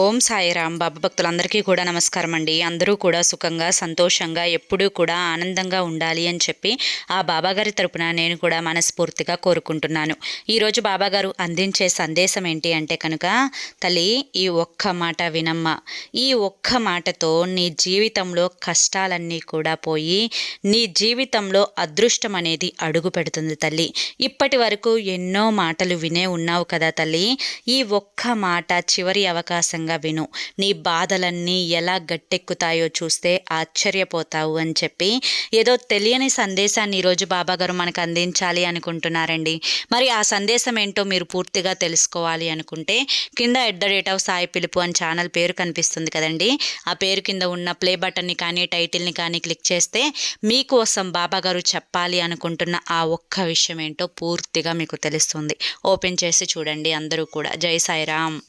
ఓం సాయిరామ్. బాబా భక్తులందరికీ కూడా నమస్కారం అండి. అందరూ కూడా సుఖంగా సంతోషంగా ఎప్పుడూ కూడా ఆనందంగా ఉండాలి అని చెప్పి ఆ బాబాగారి తరపున నేను కూడా మనస్ఫూర్తిగా కోరుకుంటున్నాను. ఈరోజు బాబాగారు అందించే సందేశం ఏంటి అంటే కనుక, తల్లి ఈ ఒక్క మాట వినమ్మ. ఈ ఒక్క మాటతో నీ జీవితంలో కష్టాలన్నీ కూడా పోయి నీ జీవితంలో అదృష్టం అనేది అడుగు పెడుతుంది తల్లి. ఇప్పటి వరకు ఎన్నో మాటలు వినే ఉన్నావు కదా తల్లి. ఈ ఒక్క మాట చివరి అవకాశంగా విను. నీ బాధలన్నీ ఎలా గట్టెక్కుతాయో చూస్తే ఆశ్చర్యపోతావు అని చెప్పి ఏదో తెలియని సందేశాన్ని ఈరోజు బాబాగారు మనకు అందించాలి అనుకుంటున్నారండి. మరి ఆ సందేశం ఏంటో మీరు పూర్తిగా తెలుసుకోవాలి అనుకుంటే కింద @సాయి పిలుపు అని ఛానల్ పేరు కనిపిస్తుంది కదండి. ఆ పేరు కింద ఉన్న ప్లే బటన్ని కానీ టైటిల్ని కానీ క్లిక్ చేస్తే మీకోసం బాబాగారు చెప్పాలి అనుకుంటున్న ఆ ఒక్క విషయం ఏంటో పూర్తిగా మీకు తెలుస్తుంది. ఓపెన్ చేసి చూడండి అందరూ కూడా. జై సాయిరామ్.